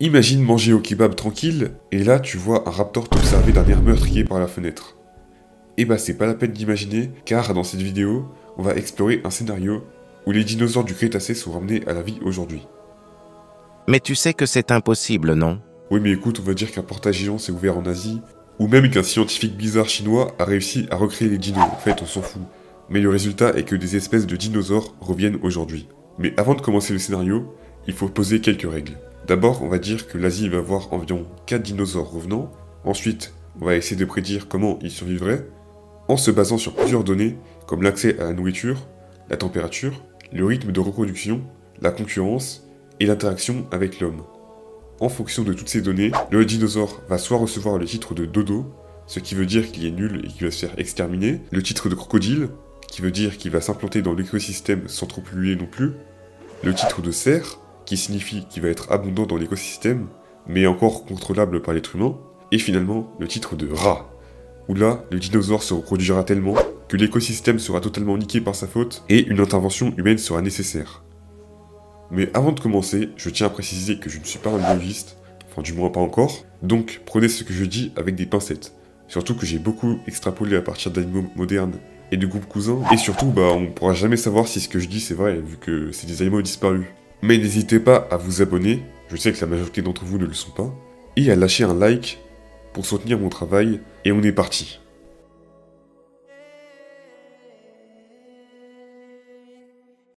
Imagine manger au kebab tranquille, et là tu vois un raptor t'observer d'un air meurtrier par la fenêtre. Eh bah c'est pas la peine d'imaginer, car dans cette vidéo, on va explorer un scénario où les dinosaures du Crétacé sont ramenés à la vie aujourd'hui. Mais tu sais que c'est impossible, non? Oui mais écoute, on va dire qu'un portail géant s'est ouvert en Asie, ou même qu'un scientifique bizarre chinois a réussi à recréer les dinos, en fait on s'en fout. Mais le résultat est que des espèces de dinosaures reviennent aujourd'hui. Mais avant de commencer le scénario, il faut poser quelques règles. D'abord, on va dire que l'Asie va avoir environ 4 dinosaures revenant. Ensuite, on va essayer de prédire comment ils survivraient, en se basant sur plusieurs données, comme l'accès à la nourriture, la température, le rythme de reproduction, la concurrence et l'interaction avec l'homme. En fonction de toutes ces données, le dinosaure va soit recevoir le titre de dodo, ce qui veut dire qu'il est nul et qu'il va se faire exterminer, le titre de crocodile, qui veut dire qu'il va s'implanter dans l'écosystème sans trop polluer non plus, le titre de cerf, qui signifie qu'il va être abondant dans l'écosystème, mais encore contrôlable par l'être humain, et finalement le titre de rat, où là, le dinosaure se reproduira tellement que l'écosystème sera totalement niqué par sa faute et une intervention humaine sera nécessaire. Mais avant de commencer, je tiens à préciser que je ne suis pas un biologiste, enfin du moins pas encore, donc prenez ce que je dis avec des pincettes. Surtout que j'ai beaucoup extrapolé à partir d'animaux modernes et de groupes cousins, et surtout on pourra jamais savoir si ce que je dis c'est vrai, vu que c'est des animaux disparus. Mais n'hésitez pas à vous abonner, je sais que la majorité d'entre vous ne le sont pas, et à lâcher un like pour soutenir mon travail, et on est parti.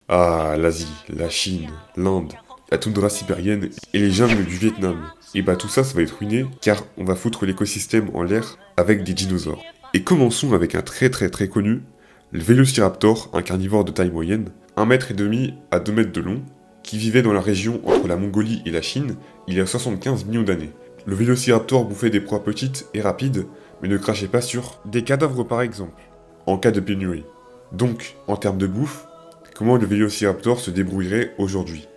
Ah, l'Asie, la Chine, l'Inde, la toundra sibérienne et les jungles du Vietnam. Et bah tout ça, ça va être ruiné, car on va foutre l'écosystème en l'air avec des dinosaures. Et commençons avec un très connu, le Vélociraptor, un carnivore de taille moyenne, 1,5 m à 2 mètres de long, qui vivait dans la région entre la Mongolie et la Chine il y a 75 millions d'années. Le Vélociraptor bouffait des proies petites et rapides, mais ne crachait pas sur des cadavres par exemple, en cas de pénurie. Donc, en termes de bouffe, comment le Vélociraptor se débrouillerait aujourd'hui?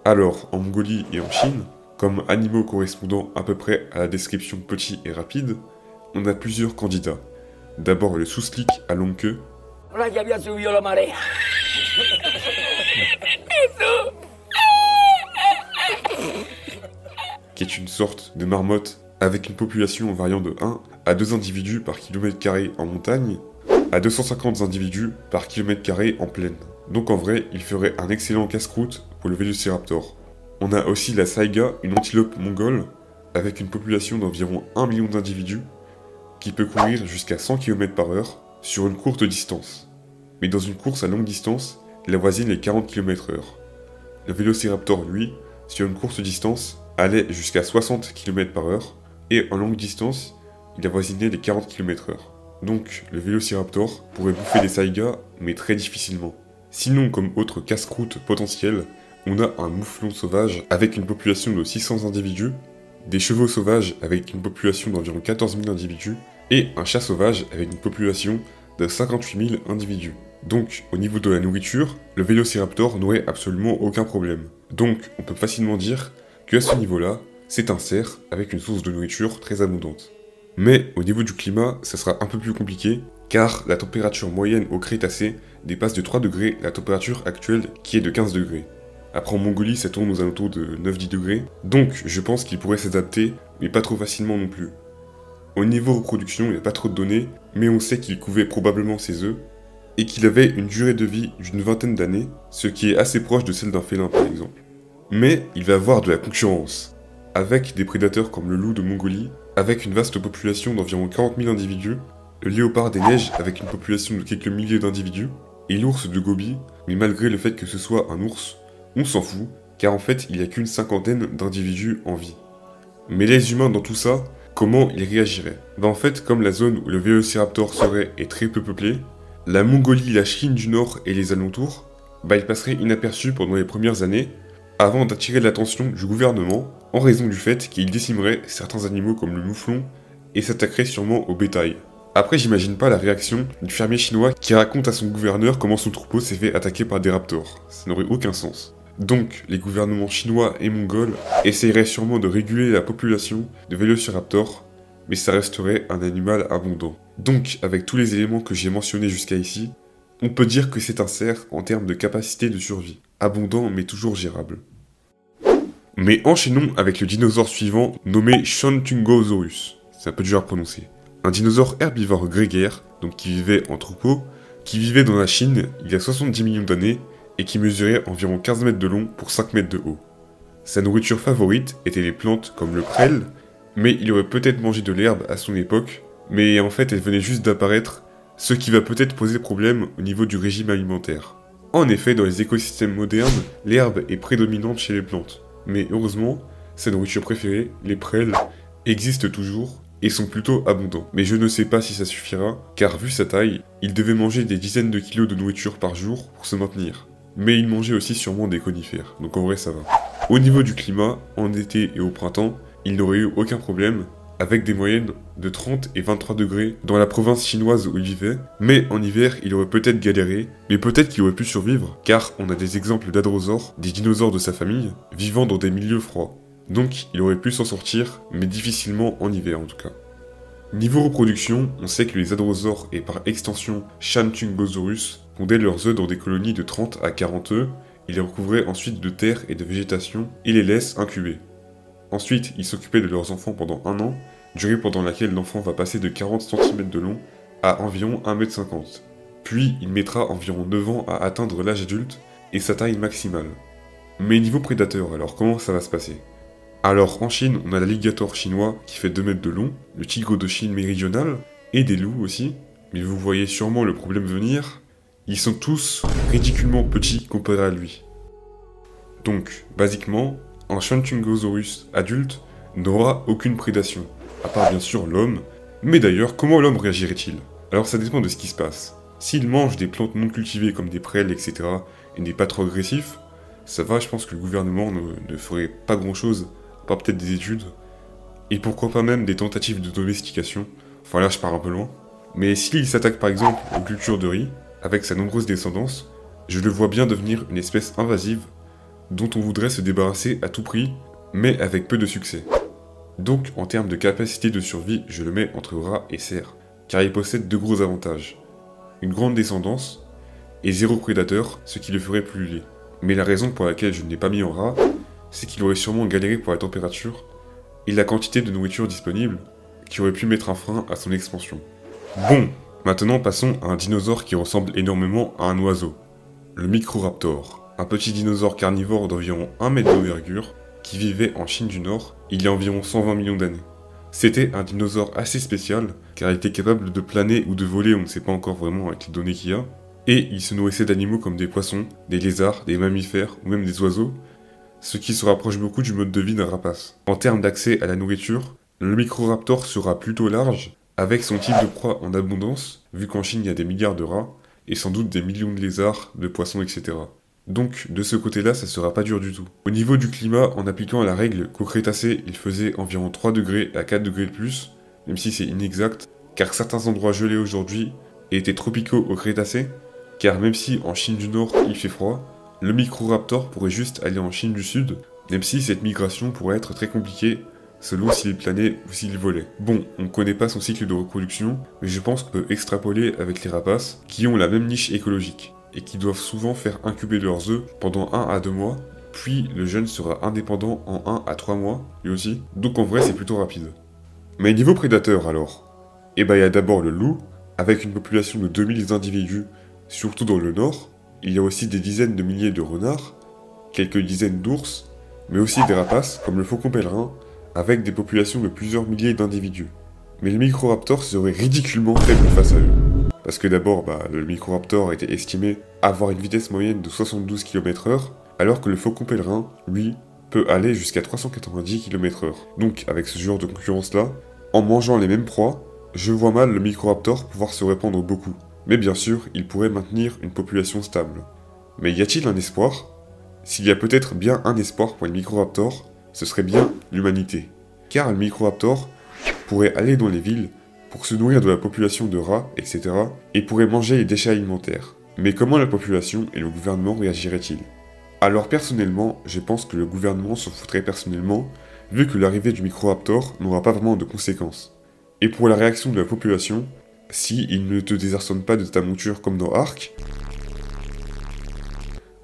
Alors, en Mongolie et en Chine, comme animaux correspondant à peu près à la description petit et rapide, on a plusieurs candidats. D'abord le souslik à longue queue, qui est une sorte de marmotte avec une population variant de 1 à 2 individus par kilomètre carré en montagne, à 250 individus par kilomètre carré en plaine. Donc en vrai, il ferait un excellent casse-croûte pour le Vélociraptor. On a aussi la saïga, une antilope mongole, avec une population d'environ 1 million d'individus, qui peut courir jusqu'à 100 km/h sur une courte distance. Mais dans une course à longue distance, il avoisine les 40 km/h. Le Vélociraptor, lui, sur une courte distance, allait jusqu'à 60 km/h, et en longue distance, il avoisinait les 40 km/h. Donc, le Vélociraptor pourrait bouffer des saïgas, mais très difficilement. Sinon, comme autre casse-croûte potentiel, on a un mouflon sauvage avec une population de 600 individus, des chevaux sauvages avec une population d'environ 14 000 individus, et un chat sauvage avec une population de 58 000 individus. Donc, au niveau de la nourriture, le Vélociraptor n'aurait absolument aucun problème. Donc, on peut facilement dire qu'à ce niveau-là, c'est un cerf avec une source de nourriture très abondante. Mais au niveau du climat, ça sera un peu plus compliqué, car la température moyenne au Crétacé dépasse de 3 degrés la température actuelle qui est de 15 degrés. Après en Mongolie, ça tourne aux alentours de 9-10 degrés, donc je pense qu'il pourrait s'adapter, mais pas trop facilement non plus. Au niveau reproduction, il n'y a pas trop de données, mais on sait qu'il couvait probablement ses œufs, et qu'il avait une durée de vie d'une vingtaine d'années, ce qui est assez proche de celle d'un félin par exemple. Mais il va avoir de la concurrence, avec des prédateurs comme le loup de Mongolie, avec une vaste population d'environ 40 000 individus, le léopard des neiges avec une population de quelques milliers d'individus, et l'ours de Gobi, mais malgré le fait que ce soit un ours, on s'en fout, car en fait il n'y a qu'une cinquantaine d'individus en vie. Mais les humains dans tout ça, comment ils réagiraient? En fait, comme la zone où le Vélociraptor serait est très peu peuplée, la Mongolie, la Chine du Nord et les alentours, il passerait inaperçu pendant les premières années, avant d'attirer l'attention du gouvernement, en raison du fait qu'il décimerait certains animaux comme le mouflon, et s'attaquerait sûrement au bétail. Après, j'imagine pas la réaction du fermier chinois qui raconte à son gouverneur comment son troupeau s'est fait attaquer par des raptors. Ça n'aurait aucun sens. Donc, les gouvernements chinois et mongols essaieraient sûrement de réguler la population de Vélociraptor, mais ça resterait un animal abondant. Donc, avec tous les éléments que j'ai mentionnés jusqu'à ici, on peut dire que c'est un cerf en termes de capacité de survie. Abondant mais toujours gérable. Mais enchaînons avec le dinosaure suivant, nommé Shantungosaurus. C'est un peu dur à prononcer. Un dinosaure herbivore grégaire, donc qui vivait en troupeau, qui vivait dans la Chine il y a 70 millions d'années, et qui mesurait environ 15 mètres de long pour 5 mètres de haut. Sa nourriture favorite était les plantes comme le prêle, mais il aurait peut-être mangé de l'herbe à son époque, mais en fait elle venait juste d'apparaître, ce qui va peut-être poser problème au niveau du régime alimentaire. En effet, dans les écosystèmes modernes, l'herbe est prédominante chez les plantes, mais heureusement, sa nourriture préférée, les prêles, existent toujours et sont plutôt abondants. Mais je ne sais pas si ça suffira, car vu sa taille, il devait manger des dizaines de kilos de nourriture par jour pour se maintenir. Mais il mangeait aussi sûrement des conifères, donc en vrai ça va. Au niveau du climat, en été et au printemps, il n'aurait eu aucun problème, avec des moyennes de 30 et 23 degrés dans la province chinoise où il vivait, mais en hiver, il aurait peut-être galéré, mais peut-être qu'il aurait pu survivre, car on a des exemples d'hadrosaures, des dinosaures de sa famille, vivant dans des milieux froids. Donc il aurait pu s'en sortir, mais difficilement en hiver en tout cas. Niveau reproduction, on sait que les hadrosaures et par extension Shantungosaurus pondaient leurs œufs dans des colonies de 30 à 40 œufs, ils les recouvraient ensuite de terre et de végétation et les laissent incuber. Ensuite, ils s'occupaient de leurs enfants pendant 1 an, durée pendant laquelle l'enfant va passer de 40 cm de long à environ 1,50 m. Puis, il mettra environ 9 ans à atteindre l'âge adulte et sa taille maximale. Mais niveau prédateur, alors comment ça va se passer? Alors en Chine, on a l'alligator chinois qui fait 2 mètres de long, le tigre de Chine méridionale, et des loups aussi. Mais vous voyez sûrement le problème venir, ils sont tous ridiculement petits comparés à lui. Donc, basiquement, un Shantungosaurus adulte n'aura aucune prédation, à part bien sûr l'homme. Mais d'ailleurs, comment l'homme réagirait-il? Alors ça dépend de ce qui se passe. S'il mange des plantes non cultivées comme des prêles, etc., et n'est pas trop agressif, ça va, je pense que le gouvernement ne ferait pas grand-chose, pas peut-être des études, et pourquoi pas même des tentatives de domestication. Enfin là, je pars un peu loin. Mais s'il s'attaque par exemple aux cultures de riz, avec sa nombreuse descendance, je le vois bien devenir une espèce invasive dont on voudrait se débarrasser à tout prix, mais avec peu de succès. Donc, en termes de capacité de survie, je le mets entre rat et cerf, car il possède 2 gros avantages. Une grande descendance, et 0 prédateur, ce qui le ferait plus laid. Mais la raison pour laquelle je ne l'ai pas mis en rat, c'est qu'il aurait sûrement galéré pour la température, et la quantité de nourriture disponible, qui aurait pu mettre un frein à son expansion. Bon, maintenant passons à un dinosaure qui ressemble énormément à un oiseau, le Microraptor. Un petit dinosaure carnivore d'environ 1 mètre d'envergure qui vivait en Chine du Nord il y a environ 120 millions d'années. C'était un dinosaure assez spécial car il était capable de planer ou de voler, on ne sait pas encore vraiment avec les données qu'il y a, et il se nourrissait d'animaux comme des poissons, des lézards, des mammifères ou même des oiseaux, ce qui se rapproche beaucoup du mode de vie d'un rapace. En termes d'accès à la nourriture, le Microraptor sera plutôt large, avec son type de proie en abondance, vu qu'en Chine il y a des milliards de rats, et sans doute des millions de lézards, de poissons, etc. Donc, de ce côté-là, ça sera pas dur du tout. Au niveau du climat, en appliquant la règle qu'au Crétacé, il faisait environ 3 degrés à 4 degrés de plus, même si c'est inexact, car certains endroits gelés aujourd'hui étaient tropicaux au Crétacé, car même si en Chine du Nord il fait froid, le Microraptor pourrait juste aller en Chine du Sud, même si cette migration pourrait être très compliquée, selon s'il planait ou s'il volait. Bon, on connaît pas son cycle de reproduction, mais je pense qu'on peut extrapoler avec les rapaces, qui ont la même niche écologique, et qui doivent souvent faire incuber leurs œufs pendant 1 à 2 mois, puis le jeune sera indépendant en 1 à 3 mois, lui aussi, donc en vrai c'est plutôt rapide. Mais niveau prédateur alors? Eh ben il y a d'abord le loup, avec une population de 2000 individus, surtout dans le nord. Il y a aussi des dizaines de milliers de renards, quelques dizaines d'ours, mais aussi des rapaces comme le faucon pèlerin, avec des populations de plusieurs milliers d'individus. Mais le Microraptor serait ridiculement faible face à eux. Parce que d'abord, le Microraptor était estimé avoir une vitesse moyenne de 72 km/h, alors que le faucon pèlerin, lui, peut aller jusqu'à 390 km/h. Donc, avec ce genre de concurrence-là, en mangeant les mêmes proies, je vois mal le Microraptor pouvoir se répandre beaucoup. Mais bien sûr, il pourrait maintenir une population stable. Mais y a-t-il un espoir? S'il y a peut-être bien un espoir pour le Microraptor, ce serait bien l'humanité. Car le Microraptor pourrait aller dans les villes pour se nourrir de la population de rats, etc., et pourrait manger les déchets alimentaires. Mais comment la population et le gouvernement réagiraient-ils? Alors personnellement, je pense que le gouvernement s'en foutrait personnellement, vu que l'arrivée du Microraptor n'aura pas vraiment de conséquences. Et pour la réaction de la population, si il ne te désarçonne pas de ta monture comme dans Ark,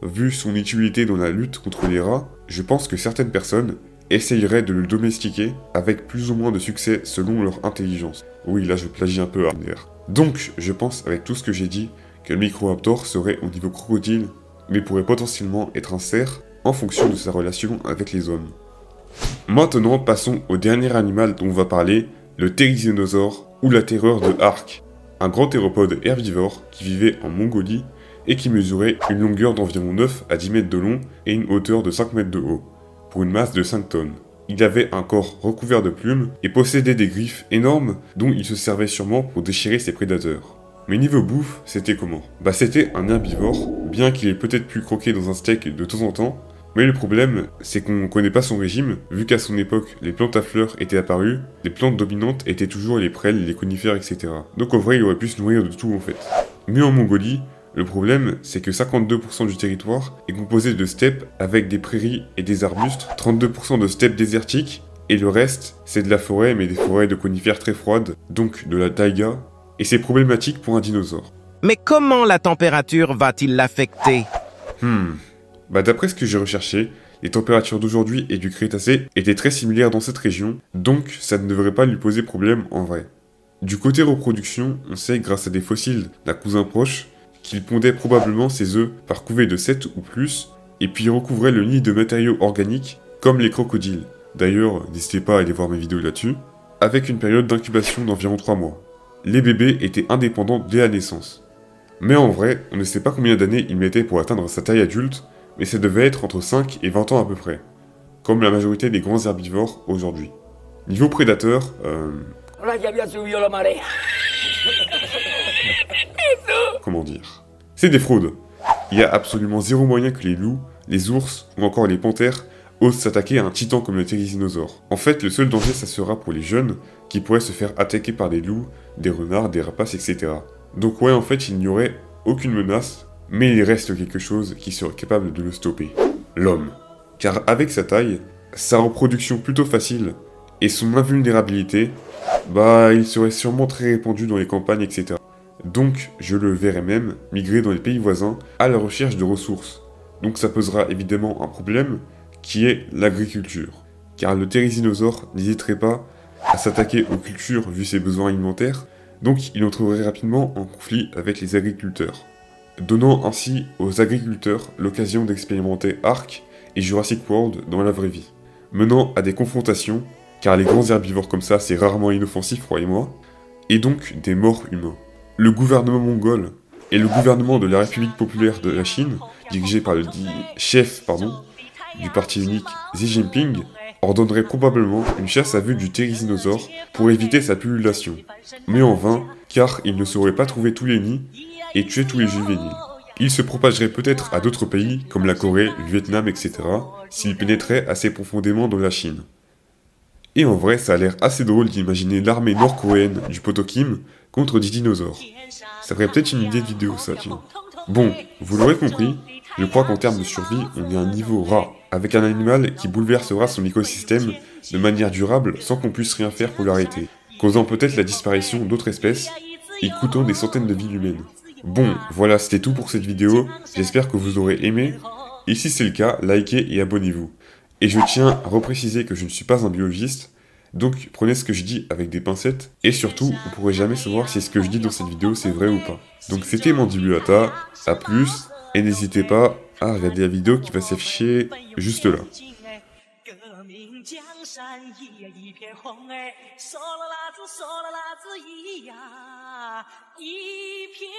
vu son utilité dans la lutte contre les rats, je pense que certaines personnes essayeraient de le domestiquer avec plus ou moins de succès selon leur intelligence. Oui, là je plagie un peu Arner. Donc, je pense avec tout ce que j'ai dit que le Microraptor serait au niveau crocodile, mais pourrait potentiellement être un cerf en fonction de sa relation avec les hommes. Maintenant, passons au dernier animal dont on va parler, le Therizinosaure ou la terreur de Ark, un grand théropode herbivore qui vivait en Mongolie et qui mesurait une longueur d'environ 9 à 10 mètres de long et une hauteur de 5 mètres de haut, pour une masse de 5 tonnes. Il avait un corps recouvert de plumes et possédait des griffes énormes dont il se servait sûrement pour déchirer ses prédateurs. Mais niveau bouffe, c'était comment? Bah c'était un herbivore, bien qu'il ait peut-être pu croquer dans un steak de temps en temps, mais le problème, c'est qu'on connaît pas son régime, vu qu'à son époque, les plantes à fleurs étaient apparues, les plantes dominantes étaient toujours les prêles, les conifères, etc. Donc en vrai, il aurait pu se nourrir de tout en fait. Mais en Mongolie, le problème, c'est que 52% du territoire est composé de steppes avec des prairies et des arbustes, 32% de steppes désertiques, et le reste, c'est de la forêt, mais des forêts de conifères très froides, donc de la taïga, et c'est problématique pour un dinosaure. Mais comment la température va-t-il l'affecter? Bah d'après ce que j'ai recherché, les températures d'aujourd'hui et du Crétacé étaient très similaires dans cette région, donc ça ne devrait pas lui poser problème en vrai. Du côté reproduction, on sait grâce à des fossiles d'un cousin proche qu'il pondait probablement ses œufs par couvée de 7 ou plus, et puis recouvrait le nid de matériaux organiques comme les crocodiles. D'ailleurs, n'hésitez pas à aller voir mes vidéos là-dessus, avec une période d'incubation d'environ 3 mois. Les bébés étaient indépendants dès la naissance. Mais en vrai, on ne sait pas combien d'années il mettait pour atteindre sa taille adulte, mais ça devait être entre 5 et 20 ans à peu près, comme la majorité des grands herbivores aujourd'hui. Niveau prédateur, comment dire? C'est des fraudes. Il y a absolument zéro moyen que les loups, les ours ou encore les panthères osent s'attaquer à un titan comme le Therizinosaure. En fait, le seul danger, ça sera pour les jeunes qui pourraient se faire attaquer par des loups, des renards, des rapaces, etc. Donc ouais, en fait, il n'y aurait aucune menace, mais il reste quelque chose qui serait capable de le stopper. L'homme. Car avec sa taille, sa reproduction plutôt facile et son invulnérabilité, bah il serait sûrement très répandu dans les campagnes, etc. Donc je le verrais même migrer dans les pays voisins à la recherche de ressources. Donc ça posera évidemment un problème qui est l'agriculture. Car le Therizinosaure n'hésiterait pas à s'attaquer aux cultures vu ses besoins alimentaires, donc il entrerait rapidement en conflit avec les agriculteurs, donnant ainsi aux agriculteurs l'occasion d'expérimenter Ark et Jurassic World dans la vraie vie, menant à des confrontations, car les grands herbivores comme ça c'est rarement inoffensif, croyez-moi, et donc des morts humains. Le gouvernement mongol et le gouvernement de la République populaire de la Chine, dirigé par le chef du parti unique Xi Jinping, ordonnerait probablement une chasse à vue du Therizinosaure pour éviter sa pullulation, mais en vain, car il ne saurait pas trouver tous les nids et tuer tous les juvéniles. Il se propagerait peut-être à d'autres pays, comme la Corée, le Vietnam, etc., s'il pénétrait assez profondément dans la Chine. Et en vrai, ça a l'air assez drôle d'imaginer l'armée nord-coréenne du Potokim contre des dinosaures. Ça ferait peut-être une idée de vidéo, ça, tiens. Bon, vous l'aurez compris, je crois qu'en termes de survie, on est à un niveau rat, avec un animal qui bouleversera son écosystème de manière durable sans qu'on puisse rien faire pour l'arrêter, causant peut-être la disparition d'autres espèces et coûtant des centaines de vies humaines. Bon, voilà, c'était tout pour cette vidéo, j'espère que vous aurez aimé, et si c'est le cas, likez et abonnez-vous. Et je tiens à repréciser que je ne suis pas un biologiste, donc prenez ce que je dis avec des pincettes, et surtout, on pourrait jamais savoir si ce que je dis dans cette vidéo c'est vrai ou pas. Donc c'était Mandibulata, à plus, et n'hésitez pas à regarder la vidéo qui va s'afficher juste là. 江山也一片红哎，嗦啦啦子嗦啦啦子咿呀，一片。